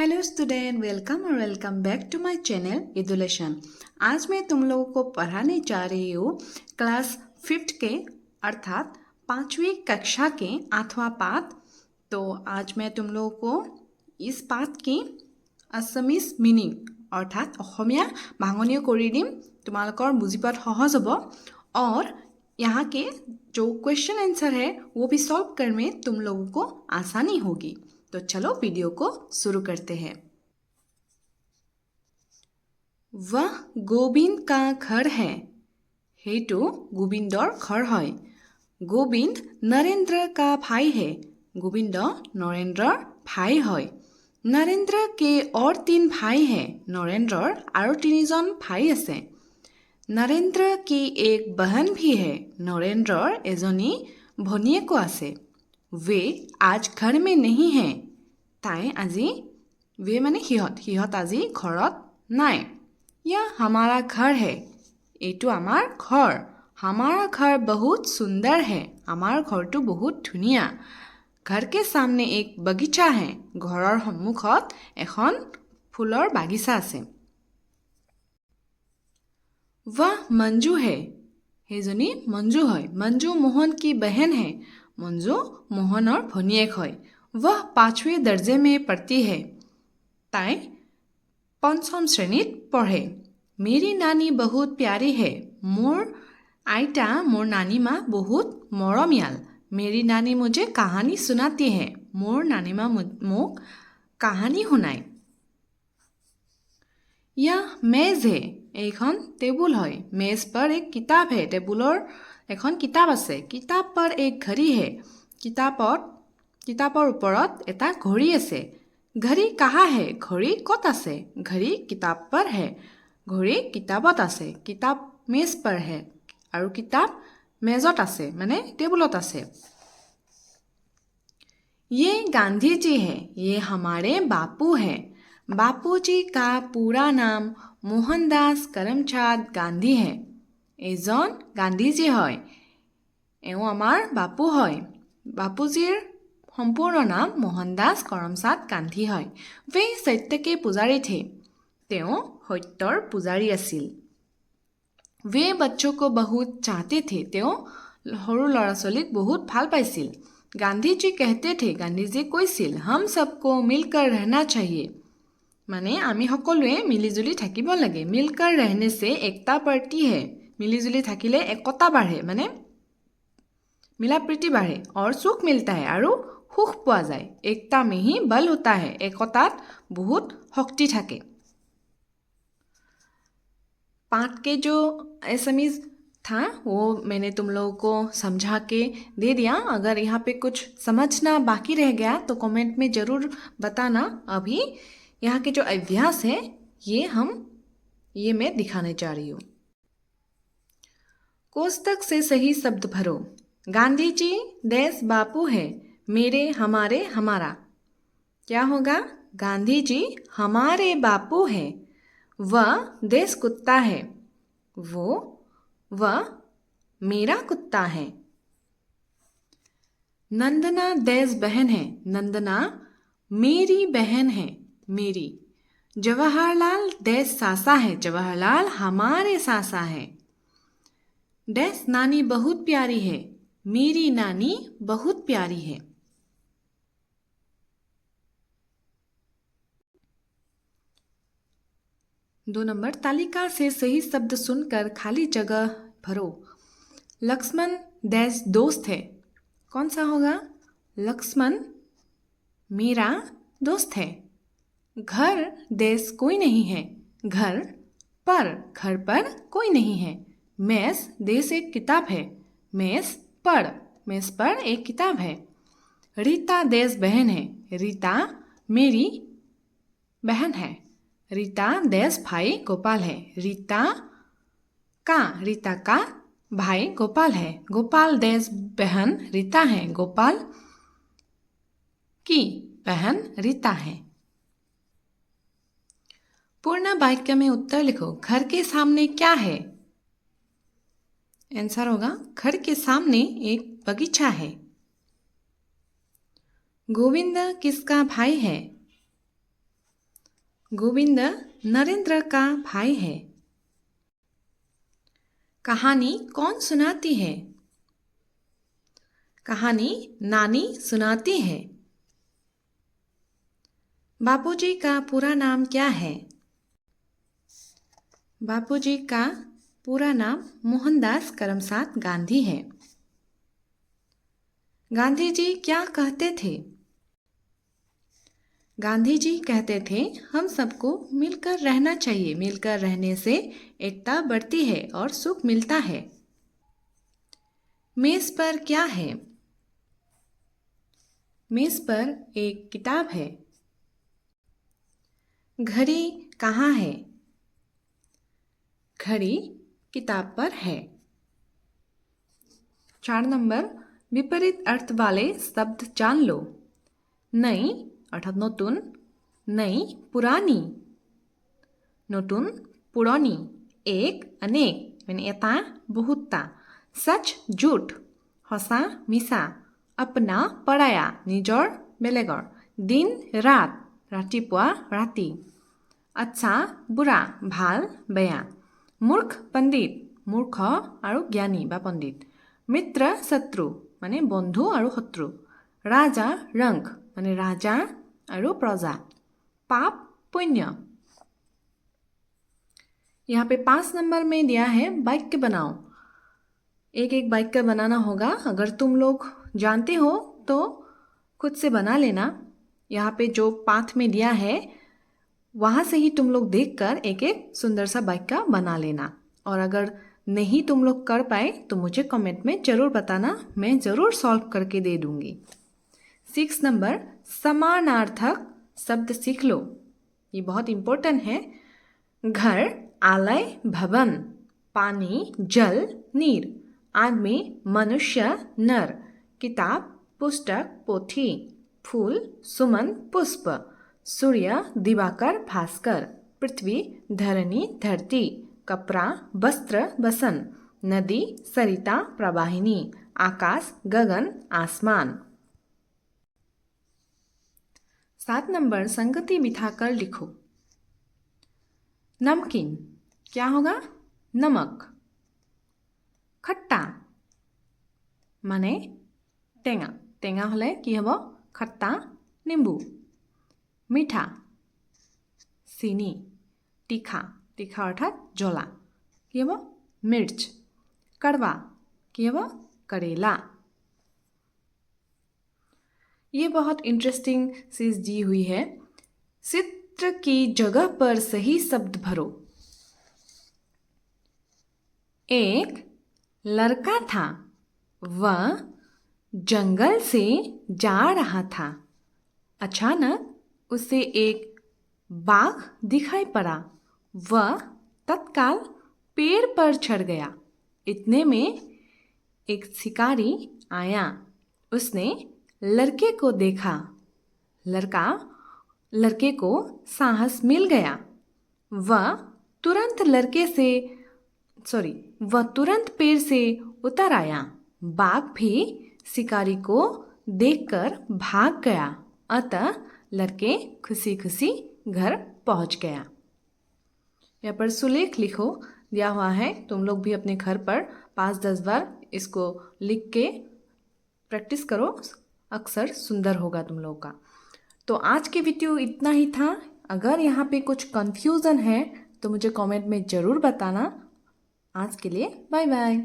Hello student, welcome back to my channel एजुलेशन। आज मैं तुम लोगों को पढ़ाने जा रही हूँ क्लास 5th के अर्थात 5वीं कक्षा के 8वां पाठ। तो आज मैं तुम लोगों को इस पाठ की असमीज मीनिंग अर्थात অসমীয়া ভাঙনিও কৰি দিম, তোমালোকৰ বুজি পোৱাত সহজ হ'ব। और यहाँ के जो क्वेश्चन आंसर है वो भी सॉल्व करने में तुम लोगों को आसानी होगी। तो चलो वीडियो को शुरू करते हैं। वह गोविंद का घर है। हेतु गोविंदर घर है। गोविंद नरेंद्र का भाई है। गोविंद नरेंद्र भाई है। नरेंद्र के और 3 भाई हैं। नरेंद्र और 3 भाई আছে। नरेंद्र की एक बहन भी है। नरेंद्र एजनी भनिएको আছে। वे आज घर में नहीं हैं। ताई আজি वे माने সিহঁত আজি ঘৰত নাই। यह हमारा घर है। এইটো আমাৰ घर। हमारा घर बहुत सुंदर है। আমাৰ ঘৰটো बहुत ধুনীয়া। घर के सामने एक बगीचा है। घৰৰ সন্মুখত এখন ফুলৰ বাগিচা আছে। वह मंजू है। সেইজনী मंजू है। मंजू मोहन की बहन है। मंजू मोहनर भनिয়েক है। वह 5वीं दर्जे में पढ़ती है। ताई 5ম শ্ৰেণীত পঢ়ে। मेरी नानी बहुत प्यारी है। मोर आइता मोर नानी माँ बहुत मरमियाल। मेरी नानी मुझे कहानी सुनाती है। मोर नानी माँ मुझे कहानी सुनाए। यह मेज है। এইখন टेबुल है। मेज पर एक किताब है। टेबुलर এখন किताब আছে। किताब पर एक घड़ी है। किताबर ওপৰত এটা ঘড়ী আছে। घड़ी कहाँ है? घड़ी कत আছে? घड़ी किताब पर है। घड़ी किताबत আছে। किताब मेज पर है और किताब मेजत আছে माने टेबुलत আছে। ये गांधी जी है। ये हमारे बापू है। बापूजी का पूरा नाम मोहनदास करमचंद गांधी है। एजन गांधीजी है। एओ आमार बापू है। बापूजीर संपूर्ण नाम मोहनदास करमचंद गांधी है। वे सत्य के पुजारी थे। तेओ सत्यर पुजारी আছিল। वे बच्चों को बहुत चाहते थे। तेओ সৰু ল'ৰা ছোৱালীক बहुत ভাল পাইছিল। गांधी जी कहते थे। गांधी जी কৈছিল हम सबको मिलकर रहना चाहिए। माने आमी সকলোৱে मिलीजुली থাকিব লাগে। मिलकर रहने से एकता बढ़ती है। मिलीजुली থাকিলে একতা বাঢ়ে মানে मिला प्रीति बढ़े और सुख मिलता है और सुख পোৱা যায়। एकता में ही बल होता है। एकतात बहुत शक्ति থাকে। पाठ के जो एसएमईज था वो मैंने तुम लोगों को समझा के दे दिया। अगर यहाँ पे कुछ समझना बाकी रह गया तो कमेंट में ज़रूर बताना। अभी यहाँ के जो अभ्यास है ये मैं दिखाने जा रही हूँ। कोष्टक से सही शब्द भरो। गांधी जी देश बापू है। मेरे हमारे हमारा क्या होगा? गांधी जी हमारे बापू है। वह देश कुत्ता है। वह मेरा कुत्ता है। नंदना देश बहन है। नंदना मेरी बहन है। मेरी। जवाहरलाल देश सासा है। जवाहरलाल हमारे सासा है। देश नानी बहुत प्यारी है। मेरी नानी बहुत प्यारी है। 2 नंबर तालिका से सही शब्द सुनकर खाली जगह भरो। लक्ष्मण देश दोस्त है। कौन सा होगा? लक्ष्मण मेरा दोस्त है। घर देश कोई नहीं है। घर पर कोई नहीं है। मेज देश एक किताब है। मेज पर एक किताब है। रीता देश बहन है। रीता मेरी बहन है। रीता देश भाई गोपाल है। रीता का भाई गोपाल है। गोपाल देश बहन रीता है। गोपाल की बहन रीता है। पूर्ण वाक्य में उत्तर लिखो। घर के सामने क्या है? आंसर होगा घर के सामने एक बगीचा है। गोविंद किसका भाई है? गोविंद नरेंद्र का भाई है। कहानी कौन सुनाती है? कहानी नानी सुनाती है। बापूजी का पूरा नाम क्या है? बापूजी का पूरा नाम मोहनदास करमचंद गांधी है। गांधी जी क्या कहते थे? गांधी जी कहते थे हम सबको मिलकर रहना चाहिए। मिलकर रहने से एकता बढ़ती है और सुख मिलता है। मेज पर क्या है? मेज पर एक किताब है। घड़ी कहाँ है? घड़ी किताब पर है। 4 नंबर विपरीत अर्थ वाले शब्द जान लो। नई अर्थात नतुन, नई पुरानी, नतुन पुरानी, एक अनेक মানে এটা বহুতটা, सच झूठ, हसा मिसा, अपना पराया নিজৰ বেলেগৰ, दिन रात ৰাতিপুৱা ৰাতি, अच्छा बुरा ভাল বেয়া, मूर्ख पंडित मूर्ख আৰু জ্ঞানী বা পণ্ডিত, मित्र शत्रु মানে বন্ধু আৰু শত্ৰু, राजा रंग মানে राजा और प्रजा, पाप पुण्य। यहाँ पे 5 नंबर में दिया है वाक्य बनाओ। एक एक वाक्य बनाना होगा। अगर तुम लोग जानते हो तो खुद से बना लेना। यहाँ पे जो पाठ में दिया है वहाँ से ही तुम लोग देखकर एक एक सुंदर सा वाक्य बना लेना। और अगर नहीं तुम लोग कर पाए तो मुझे कमेंट में ज़रूर बताना, मैं ज़रूर सॉल्व करके दे दूँगी। 6 नंबर समानार्थक शब्द सीख लो। ये बहुत इम्पोर्टेंट है। घर आलय भवन, पानी जल नीर, आदमी मनुष्य नर, किताब पुस्तक पोथी, फूल सुमन पुष्प, सूर्य दिवाकर भास्कर, पृथ्वी धरणी धरती, कपड़ा वस्त्र बसन, नदी सरिता प्रवाहिनी, आकाश गगन आसमान। 7 नंबर संगति बिठाकर लिखो। नमकीन क्या होगा? नमक। खट्टा माने टेंगा, टेंगा हले कि हबो? खट्टा नींबू। मीठा चीनी, तीखा, तीखा अर्थात जला कि हबो? मिर्च। कड़वा कि हबो? करेला। ये बहुत इंटरेस्टिंग चीज दी हुई है। चित्र की जगह पर सही शब्द भरो। एक लड़का था, वह जंगल से जा रहा था। अचानक उसे एक बाघ दिखाई पड़ा। वह तत्काल पेड़ पर चढ़ गया। इतने में एक शिकारी आया। उसने लड़के को देखा। लड़के को साहस मिल गया। वह तुरंत पेड़ से उतर आया। बाघ भी शिकारी को देखकर भाग गया। अतः लड़के खुशी खुशी घर पहुंच गया। यहाँ पर सुलेख लिखो दिया हुआ है। तुम लोग भी अपने घर पर 5-10 बार इसको लिख के प्रैक्टिस करो। अक्सर सुंदर होगा तुम लोग का। तो आज की वीडियो इतना ही था। अगर यहाँ पे कुछ कंफ्यूजन है तो मुझे कमेंट में ज़रूर बताना। आज के लिए बाय बाय।